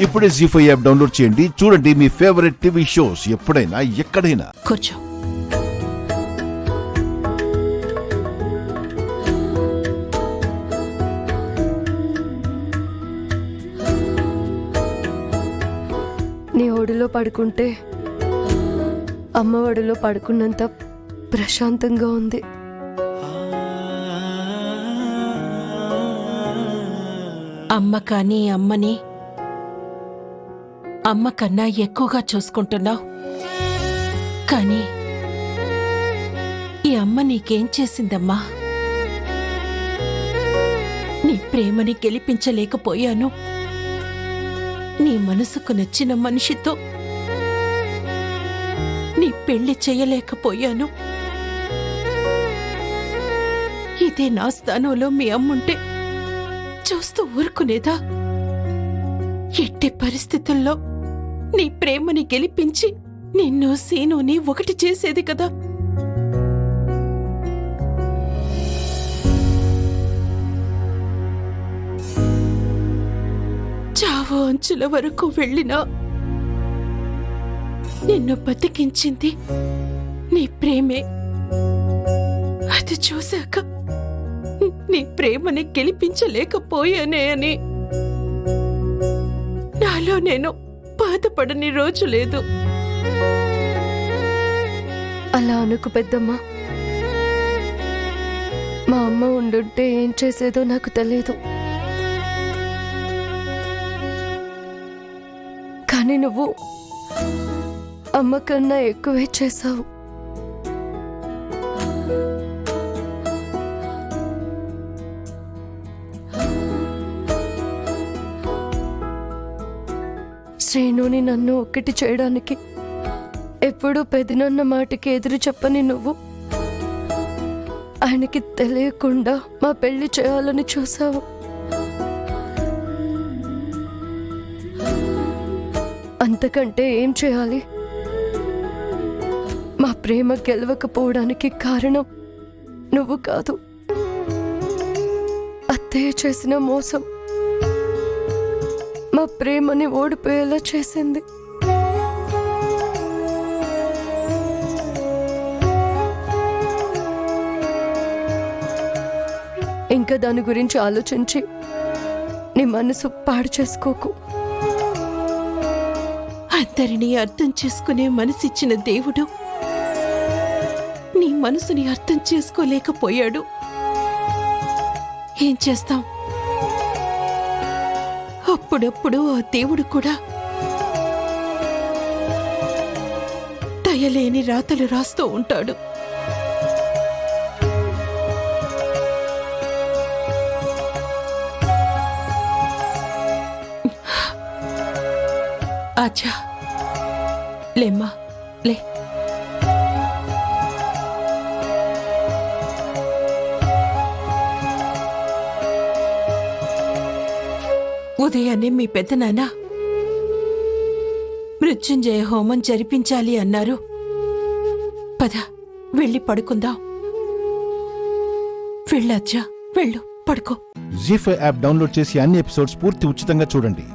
ఇప్పుడే జీ5 app download చేయండి. చూడండి మీ ఫేవరెట్ టీవీ షోస్ ఎప్పుడైనా ఎక్కడైనా. కూర్చో. నీ ఒడిలో పడుకుంటే అమ్మ ఒడిలో పడుకున్నంత ప్రశాంతంగా ఉంది. అమ్మ కానీ అమ్మని అమ్మ కన్నా ఎక్కువగా చూసుకుంటున్నావు. కానీ ఈ అమ్మ నీకేం చేసిందమ్మా? నీ ప్రేమని గెలిపించలేకపోయాను. నీ మనసుకు నచ్చిన మనిషితో నీ పెళ్లి చేయలేకపోయాను. ఇదే నా స్థానంలో మీ అమ్ముంటే చూస్తూ ఊరుకునేదా? ఎట్టి పరిస్థితుల్లో నీ ప్రేమని గెలిపించి నిన్ను సీనుని ఒకటి చేసేది కదా. చావు అంచుల వరకు వెళ్ళినా నిన్ను బతికించింది నీ ప్రేమే. అది చూశాక నీ ప్రేమని గెలిపించలేకపోయానే అని నాలో నేను బాధపడని రోజు లేదు. అలా అనుకు పెద్దమ్మ. మా అమ్మ ఉండుంటే ఏం చేసేదో నాకు తెలియదు. కానీ నువ్వు అమ్మ కన్నా ఎక్కువే చేశావు. శ్రీనుని నన్ను ఒక్కటి చేయడానికి ఎప్పుడూ పెదనాన్న మాటకి ఎదురు చెప్పని నువ్వు ఆయనకి తెలియకుండా మా పెళ్లి చేయాలని చూసావు. అంతకంటే ఏం చేయాలి? మా ప్రేమ గెలవకపోవడానికి కారణం నువ్వు కాదు, అత్తయ్య చేసిన మోసం మా ప్రేమని ఓడిపోయేలా చేసింది. ఇంకా దాని గురించి ఆలోచించి నీ మనసు పాడు చేసుకోకు. అందరినీ అర్థం చేసుకునే మనసిచ్చిన దేవుడు నీ మనసుని అర్థం చేసుకోలేకపోయాడు. ఏం చేస్తాం? అప్పుడప్పుడు ఆ దేవుడు కూడా దయలేని రాతలు రాస్తూ ఉంటాడు. ఆచా లేమ్మా, లే. ఉదయాన్నే మీ పెద్దనాన్న మృత్యుంజయ హోమం జరిపించాలి అన్నారు. పద, వెళ్ళి పడుకుందాం. వెళ్ళొచ్చా, వెళ్ళు, పడుకో. జీ5 యాప్ డౌన్లోడ్ చేసి అన్ని ఎపిసోడ్స్ పూర్తి ఉచితంగా చూడండి.